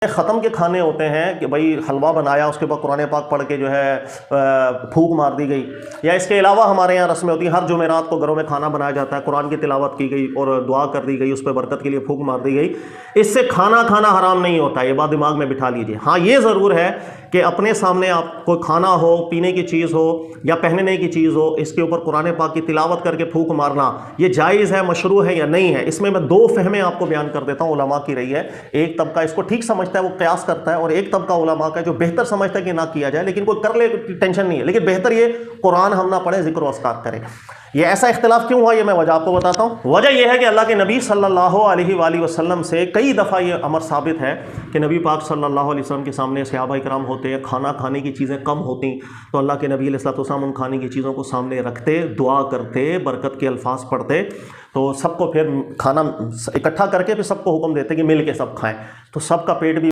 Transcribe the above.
ختم کے کھانے ہوتے ہیں کہ بھائی حلوہ بنایا، اس کے بعد قرآن پاک پڑھ کے جو ہے پھونک مار دی گئی، یا اس کے علاوہ ہمارے یہاں رسمیں ہوتی ہیں، ہر جمعرات کو گھروں میں کھانا بنایا جاتا ہے، قرآن کی تلاوت کی گئی اور دعا کر دی گئی، اس پہ برکت کے لیے پھونک مار دی گئی، اس سے کھانا حرام نہیں ہوتا، یہ بات دماغ میں بٹھا لیجئے۔ ہاں یہ ضرور ہے کہ اپنے سامنے آپ کو کھانا ہو، پینے کی چیز ہو یا پہننے کی چیز ہو، اس کے اوپر قرآن پاک کی تلاوت کر کے پھونک مارنا یہ جائز ہے، مشروع ہے یا نہیں ہے، اس میں دو فہمیں آپ کو بیان کر دیتا ہوں علماء کی رہی ہے۔ ایک طبقہ اس کو ٹھیک سمجھتا ہے، وہ قیاس کرتا ہے، اور ایک طبقہ علماء کا جو بہتر سمجھتا ہے کہ نہ کیا جائے، لیکن کوئی کر لے ٹینشن نہیں ہے، لیکن بہتر یہ قرآن ہم نہ پڑھیں، ذکر و اذکار کریں۔ یہ ایسا اختلاف کیوں ہوا، یہ میں وجہ آپ کو بتاتا ہوں۔ وجہ یہ ہے کہ اللہ کے نبی صلی اللہ علیہ وآلہ وسلم سے کئی دفعہ یہ امر ثابت ہے کہ نبی پاک صلی اللہ علیہ وسلم کے سامنے صحابہ کرام ہوتے ہیں، کھانا کھانے کی چیزیں کم ہوتی تو اللہ کے نبی علیہ الصلوۃ والسلام ان کھانے کی چیزوں کو سامنے رکھتے، دعا کرتے، برکت کے الفاظ پڑھتے، تو سب کو پھر کھانا اکٹھا کر کے پھر سب کو حکم دیتے کہ مل کے سب کھائیں، تو سب کا پیٹ بھی